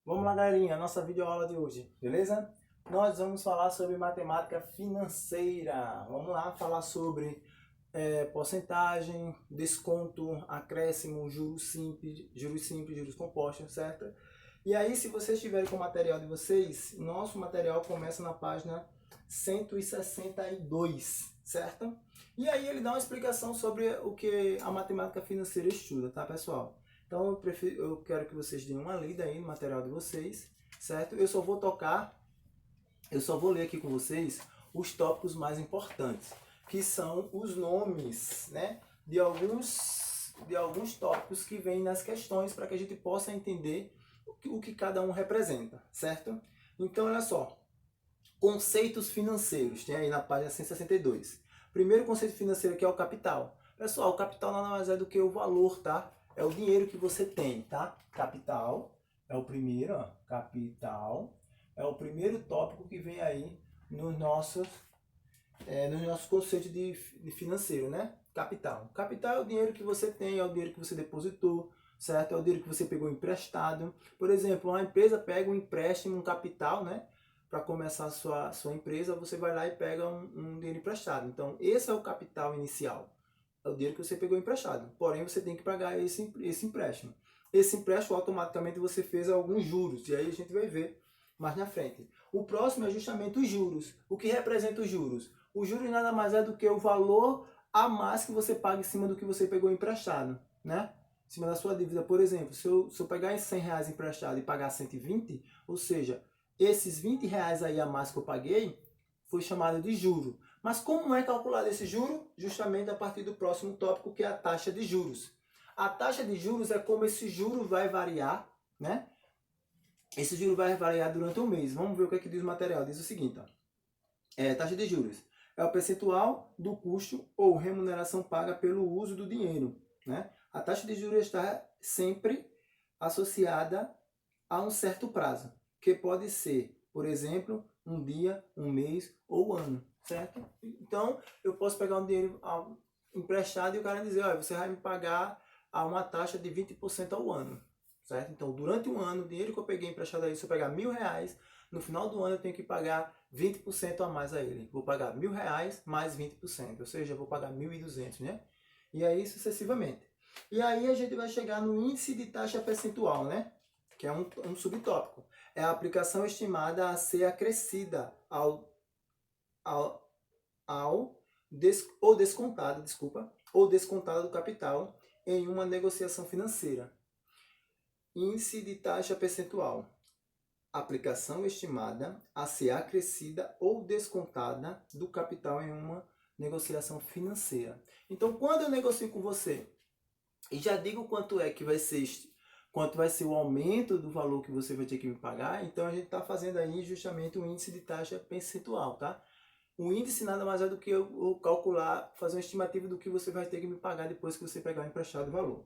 Vamos lá, galerinha, nossa videoaula de hoje, beleza? Nós vamos falar sobre matemática financeira. Vamos lá falar sobre porcentagem, desconto, acréscimo, juros simples, juros compostos, certo? E aí, se vocês tiverem com o material de vocês, nosso material começa na página 162, certo? E aí ele dá uma explicação sobre o que a matemática financeira estuda, tá, pessoal? Então eu quero que vocês deem uma lida aí no material de vocês, certo? Eu só vou ler aqui com vocês os tópicos mais importantes, que são os nomes, né, de alguns tópicos que vêm nas questões para que a gente possa entender o que cada um representa, certo? Então, olha só, conceitos financeiros, tem aí na página 162. Primeiro conceito financeiro que é o capital. Pessoal, o capital nada mais é do que o valor, tá? É o dinheiro que você tem, tá? Capital é o primeiro, ó. Capital é o primeiro tópico que vem aí nos nossos conceitos de financeiro, né? Capital. Capital é o dinheiro que você tem, é o dinheiro que você depositou, certo? É o dinheiro que você pegou emprestado. Por exemplo, uma empresa pega um empréstimo, um capital, né? Para começar a sua empresa, você vai lá e pega um dinheiro emprestado. Então, esse é o capital inicial. É o dinheiro que você pegou emprestado. Porém, você tem que pagar esse empréstimo. Esse empréstimo, automaticamente, você fez alguns juros. E aí a gente vai ver mais na frente. O próximo é justamente os juros. O que representa os juros? Os juros nada mais é do que o valor a mais que você paga em cima do que você pegou emprestado, né? Em cima da sua dívida. Por exemplo, se eu pegar R$ 100 emprestado e pagar 120, ou seja, esses R$ 20 aí a mais que eu paguei foi chamado de juro. Mas como é calculado esse juro? Justamente a partir do próximo tópico, que é a taxa de juros. A taxa de juros é como esse juro vai variar, né? Esse juro vai variar durante um mês. Vamos ver o que é que diz o material. Diz o seguinte, ó. Taxa de juros é o percentual do custo ou remuneração paga pelo uso do dinheiro, né? A taxa de juros está sempre associada a um certo prazo, que pode ser, por exemplo, um dia, um mês ou um ano, certo? Então, eu posso pegar um dinheiro emprestado e o cara dizer, olha, você vai me pagar a uma taxa de 20% ao ano, certo? Então, durante um ano, o dinheiro que eu peguei emprestado aí, se eu pegar R$ 1.000, no final do ano eu tenho que pagar 20% a mais a ele. Vou pagar R$ 1.000 mais 20%, ou seja, eu vou pagar 1.200, né? E aí sucessivamente. E aí a gente vai chegar no índice de taxa percentual, né? Que é um subtópico. É a aplicação estimada a ser acrescida ao, ou descontada, desculpa, ou descontada do capital em uma negociação financeira. Índice de taxa percentual. Aplicação estimada a ser acrescida ou descontada do capital em uma negociação financeira. Então, quando eu negocio com você e já digo quanto vai ser o aumento do valor que você vai ter que me pagar, então a gente está fazendo aí justamente o índice de taxa percentual, tá? O índice nada mais é do que eu calcular, fazer uma estimativa do que você vai ter que me pagar depois que você pegar o emprestado valor.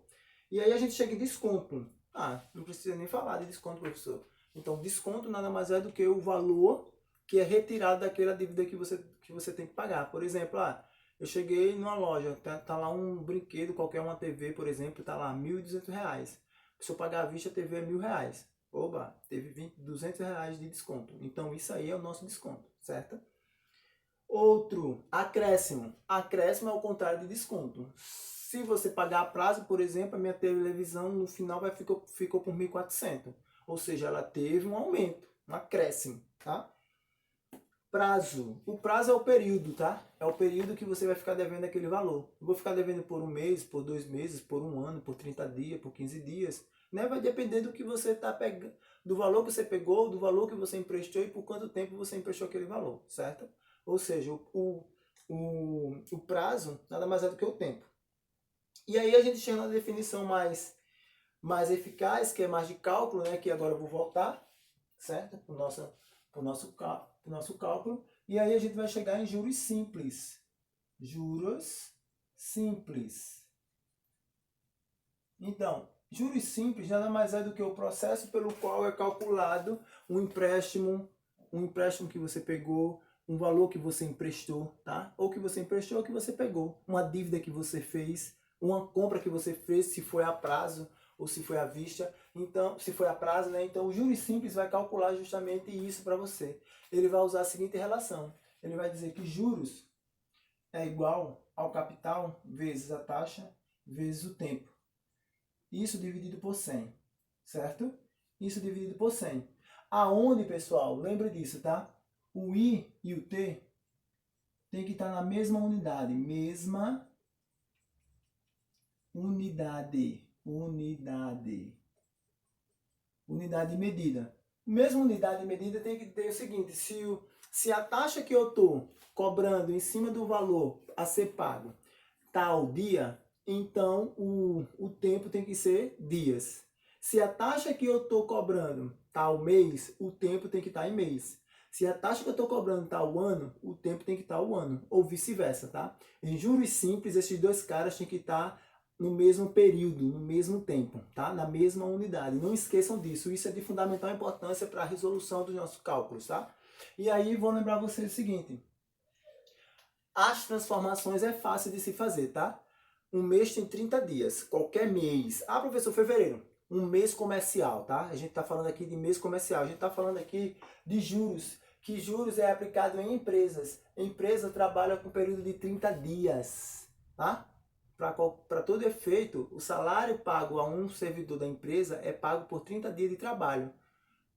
E aí a gente chega em desconto. Ah, não precisa nem falar de desconto, professor. Então, desconto nada mais é do que o valor que é retirado daquela dívida que você tem que pagar. Por exemplo, eu cheguei numa loja, tá lá um brinquedo, qualquer uma TV, por exemplo, tá lá R$ 1.200. Se eu pagar à vista, a TV é R$ 1.000. Oba, teve R$ 200 de desconto. Então, isso aí é o nosso desconto, certo? Outro, acréscimo. Acréscimo é o contrário de desconto. Se você pagar a prazo, por exemplo, a minha televisão no final ficou por 1.400. Ou seja, ela teve um aumento, um acréscimo, tá? Prazo. O prazo é o período, tá? É o período que você vai ficar devendo aquele valor. Eu vou ficar devendo por um mês, por 2 meses, por um ano, por 30 dias, por 15 dias. Né? Vai depender do que você está pegando, do valor que você pegou, do valor que você emprestou e por quanto tempo você emprestou aquele valor, certo? Ou seja, o prazo nada mais é do que o tempo. E aí a gente chega na definição mais eficaz, que é mais de cálculo, né? Que agora eu vou voltar, certo? Para o nosso cálculo. E aí a gente vai chegar em juros simples. Juros simples. Então, juros simples nada mais é do que o processo pelo qual é calculado um empréstimo que você pegou, um valor que você emprestou, tá? Ou que você emprestou ou que você pegou, uma dívida que você fez, uma compra que você fez, se foi a prazo, ou se foi à vista, então, se foi a prazo, né? Então, o juros simples vai calcular justamente isso para você. Ele vai usar a seguinte relação. Ele vai dizer que juros é igual ao capital vezes a taxa vezes o tempo. Isso dividido por 100, certo? Isso dividido por 100. Aonde, pessoal, lembre disso, tá? O I e o T tem que estar na mesma unidade. Mesma unidade. Unidade de medida. Mesma unidade de medida tem que ter o seguinte, se a taxa que eu estou cobrando em cima do valor a ser pago está ao dia, então o tempo tem que ser dias. Se a taxa que eu estou cobrando está ao mês, o tempo tem que estar em mês. Se a taxa que eu estou cobrando está ao ano, o tempo tem que estar ao ano, ou vice-versa, tá? Em juros simples, esses dois caras têm que estar no mesmo período, no mesmo tempo, tá? Na mesma unidade. Não esqueçam disso, isso é de fundamental importância para a resolução dos nossos cálculos, tá? E aí vou lembrar vocês o seguinte, as transformações é fácil de se fazer, tá? Um mês tem 30 dias, qualquer mês. Ah, professor, fevereiro, um mês comercial, tá? A gente está falando aqui de mês comercial, a gente está falando aqui de juros, que juros é aplicado em empresas. A empresa trabalha com período de 30 dias, tá? Para todo efeito, o salário pago a um servidor da empresa é pago por 30 dias de trabalho.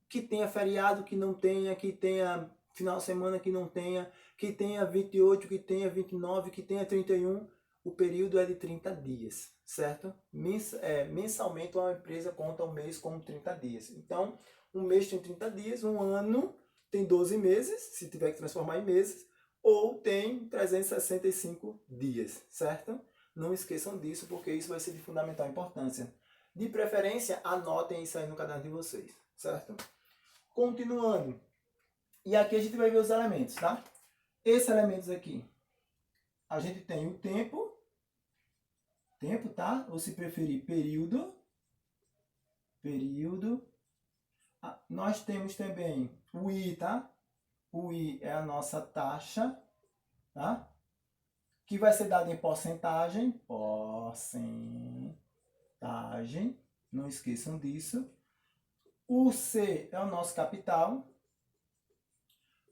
Que tenha feriado, que não tenha, que tenha final de semana, que não tenha, que tenha 28, que tenha 29, que tenha 31, o período é de 30 dias, certo? Mensalmente uma empresa conta um mês como 30 dias. Então, um mês tem 30 dias, um ano tem 12 meses, se tiver que transformar em meses, ou tem 365 dias, certo? Não esqueçam disso, porque isso vai ser de fundamental importância. De preferência, anotem isso aí no caderno de vocês, certo? Continuando. E aqui a gente vai ver os elementos, tá? Esses elementos aqui, a gente tem o tempo, tá? Ou se preferir, período. Nós temos também o I, tá? O I é a nossa taxa, tá? Que vai ser dado em porcentagem. Não esqueçam disso. O C é o nosso capital.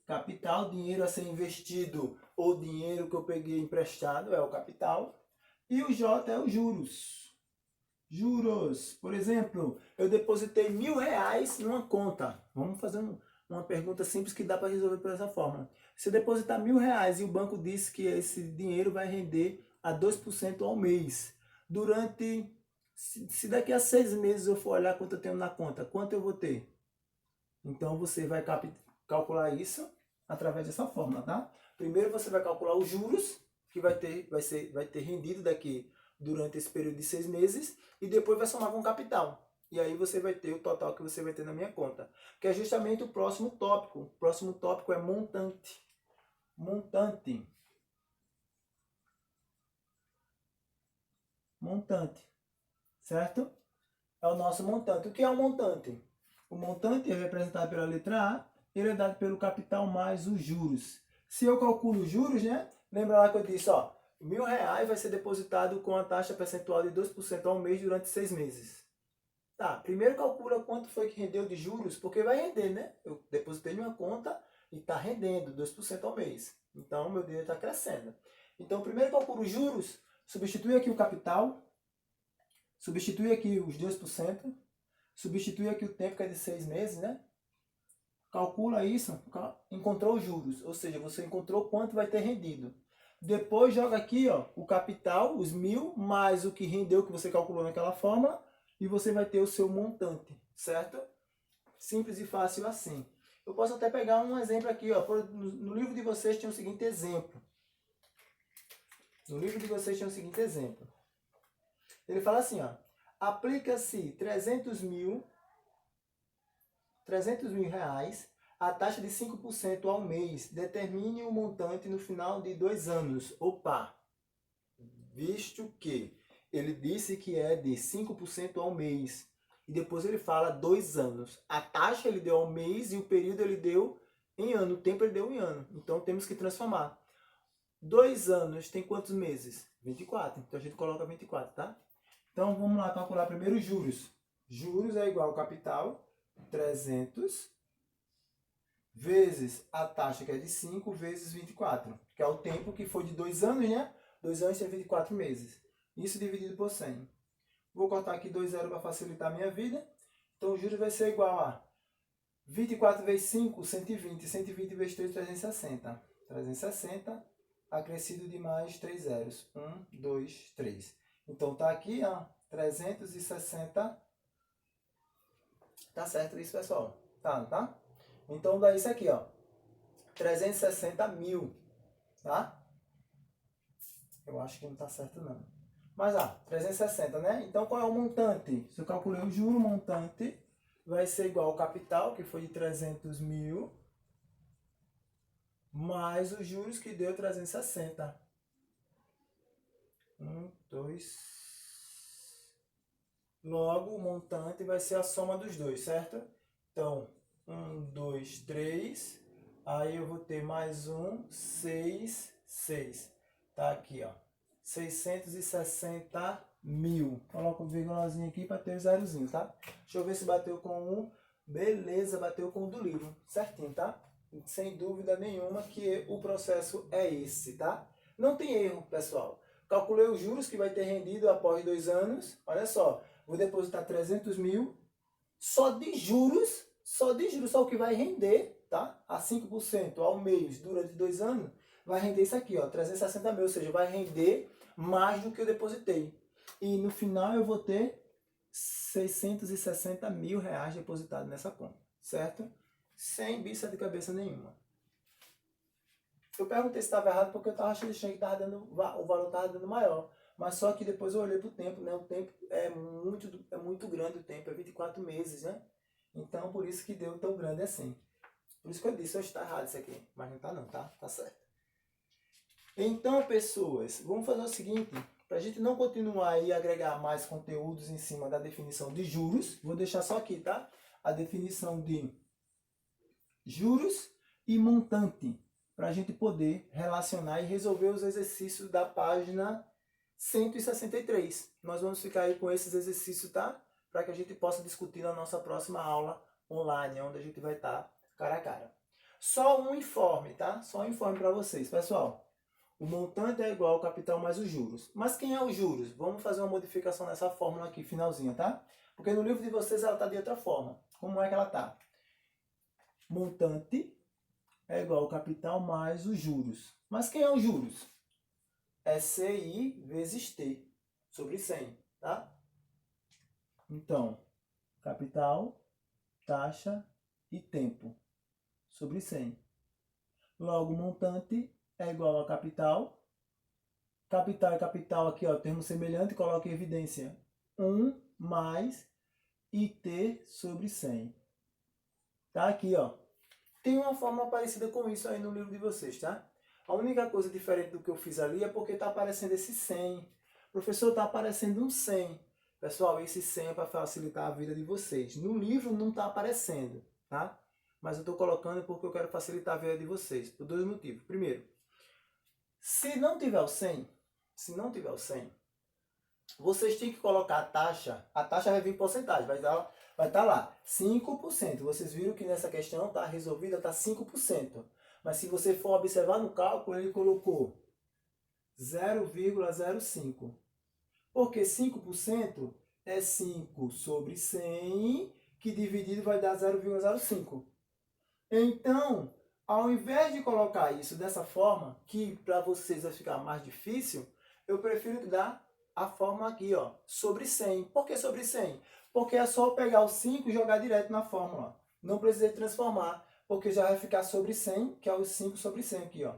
Capital, dinheiro a ser investido ou dinheiro que eu peguei emprestado é o capital. E o J é os juros. Juros. Por exemplo, eu depositei R$1.000 numa conta. Vamos fazer uma pergunta simples que dá para resolver por essa forma. Se eu depositar R$1.000 e o banco disse que esse dinheiro vai render a 2% ao mês, se daqui a 6 meses eu for olhar quanto eu tenho na conta, quanto eu vou ter? Então você vai calcular isso através dessa fórmula, tá? Primeiro você vai calcular os juros que vai ter rendido daqui durante esse período de 6 meses e depois vai somar com o capital. E aí você vai ter o total que você vai ter na minha conta, que é justamente o próximo tópico. O próximo tópico é montante. Montante, certo? É o nosso montante. O que é o montante? O montante é representado pela letra A, ele é dado pelo capital mais os juros. Se eu calculo os juros, né? Lembra lá que eu disse, ó, R$1.000 vai ser depositado com a taxa percentual de 2% ao mês durante 6 meses. Tá, primeiro calcula quanto foi que rendeu de juros, porque vai render, né? Eu depositei em uma conta e está rendendo 2% ao mês. Então, meu dinheiro está crescendo. Então, primeiro calcula os juros, substitui aqui o capital, substitui aqui os 2%, substitui aqui o tempo que é de 6 meses, né? Calcula isso, encontrou os juros, ou seja, você encontrou quanto vai ter rendido. Depois joga aqui, ó, o capital, os 1.000, mais o que rendeu que você calculou naquela fórmula, e você vai ter o seu montante, certo? Simples e fácil assim. Eu posso até pegar um exemplo aqui, ó, no livro de vocês tem o seguinte exemplo. Ele fala assim, ó, aplica-se 300 mil reais, a taxa de 5% ao mês. Determine o montante no final de 2 anos. Opa! Visto que ele disse que é de 5% ao mês. E depois ele fala 2 anos. A taxa ele deu ao mês e o período ele deu em ano. O tempo ele deu em ano. Então temos que transformar. 2 anos tem quantos meses? 24. Então a gente coloca 24, tá? Então, vamos lá calcular primeiro os juros. Juros é igual ao capital, 300, vezes a taxa, que é de 5, vezes 24, que é o tempo que foi de 2 anos, né? 2 anos é 24 meses. Isso dividido por 100. Vou cortar aqui 2 zeros para facilitar a minha vida. Então, o juros vai ser igual a 24 vezes 5, 120. 120 vezes 3, 360. 360 acrescido de mais 3 zeros. 1, 2, 3. Então, tá aqui, ó, 360. Tá certo isso, pessoal? Tá? Então, dá isso aqui, ó. 360 mil, tá? Eu acho que não tá certo, não. Mas, 360, né? Então, qual é o montante? Se eu calculei o juro, o montante vai ser igual ao capital, que foi de 300 mil, mais os juros, que deu 360. 1, 2... Logo, o montante vai ser a soma dos dois, certo? Então, 1, 2, 3. Aí eu vou ter mais 1, 6, 6. Tá aqui, ó. 660 mil. Coloca o vírgulazinho aqui para ter o zerozinho, tá? Deixa eu ver se bateu com 1. Beleza, bateu com o do livro. Certinho, tá? Sem dúvida nenhuma que o processo é esse, tá? Não tem erro, pessoal. Calculei os juros que vai ter rendido após 2 anos. Olha só. Vou depositar 300 mil, só de juros, só o que vai render, tá? A 5% ao mês durante 2 anos, vai render isso aqui, ó, 360 mil, ou seja, vai render mais do que eu depositei. E no final eu vou ter 660 mil reais depositados nessa conta, certo? Sem bicha de cabeça nenhuma. Eu perguntei se estava errado porque eu estava achando que tava dando, o valor estava dando maior. Mas só que depois eu olhei para o tempo, né? O tempo é muito grande, o tempo é 24 meses, né? Então, por isso que deu tão grande assim. Por isso que eu disse, hoje está errado isso aqui. Mas não está não, tá? Tá certo. Então, pessoas, vamos fazer o seguinte. Para a gente não continuar aí a agregar mais conteúdos em cima da definição de juros, vou deixar só aqui, tá? A definição de juros e montante, para a gente poder relacionar e resolver os exercícios da página 163. Nós vamos ficar aí com esses exercícios, tá? Para que a gente possa discutir na nossa próxima aula online, onde a gente vai estar cara a cara. Só um informe, tá? Só um informe para vocês. Pessoal, o montante é igual ao capital mais os juros. Mas quem é os juros? Vamos fazer uma modificação nessa fórmula aqui, finalzinha, tá? Porque no livro de vocês ela está de outra forma. Como é que ela está? Montante é igual ao capital mais os juros. Mas quem é os juros? É CI vezes T, sobre 100, tá? Então, capital, taxa e tempo, sobre 100. Logo, montante é igual a capital. Capital é capital aqui, ó, termo semelhante, coloca em evidência 1 mais IT sobre 100. Tá aqui, ó. Tem uma forma parecida com isso aí no livro de vocês, tá? A única coisa diferente do que eu fiz ali é porque está aparecendo esse 100. Professor, está aparecendo um 100. Pessoal, esse 100 é para facilitar a vida de vocês. No livro não está aparecendo, tá? Mas eu estou colocando porque eu quero facilitar a vida de vocês, por 2 motivos. Primeiro, se não tiver o 100, vocês têm que colocar a taxa vai vir em porcentagem, vai estar lá, 5%. Vocês viram que nessa questão está resolvida, está 5%. Mas se você for observar no cálculo, ele colocou 0,05. Porque 5% é 5 sobre 100, que dividido vai dar 0,05. Então, ao invés de colocar isso dessa forma, que para vocês vai ficar mais difícil, eu prefiro dar a fórmula aqui, ó, sobre 100. Por que sobre 100? Porque é só pegar o 5 e jogar direto na fórmula. Não precisei transformar, porque já vai ficar sobre 100, que é os 5 sobre 100 aqui, ó.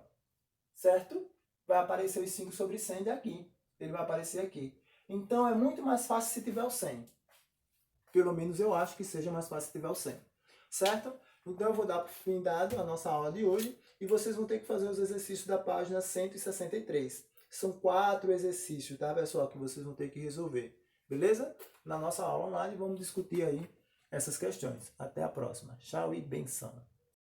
Certo? Vai aparecer os 5 sobre 100 daqui. Ele vai aparecer aqui. Então, é muito mais fácil se tiver o 100. Pelo menos eu acho que seja mais fácil se tiver o 100. Certo? Então, eu vou dar por fim dado a nossa aula de hoje e vocês vão ter que fazer os exercícios da página 163. São 4 exercícios, tá, pessoal, que vocês vão ter que resolver. Beleza? Na nossa aula online, vamos discutir aí essas questões. Até a próxima. Tchau e benção.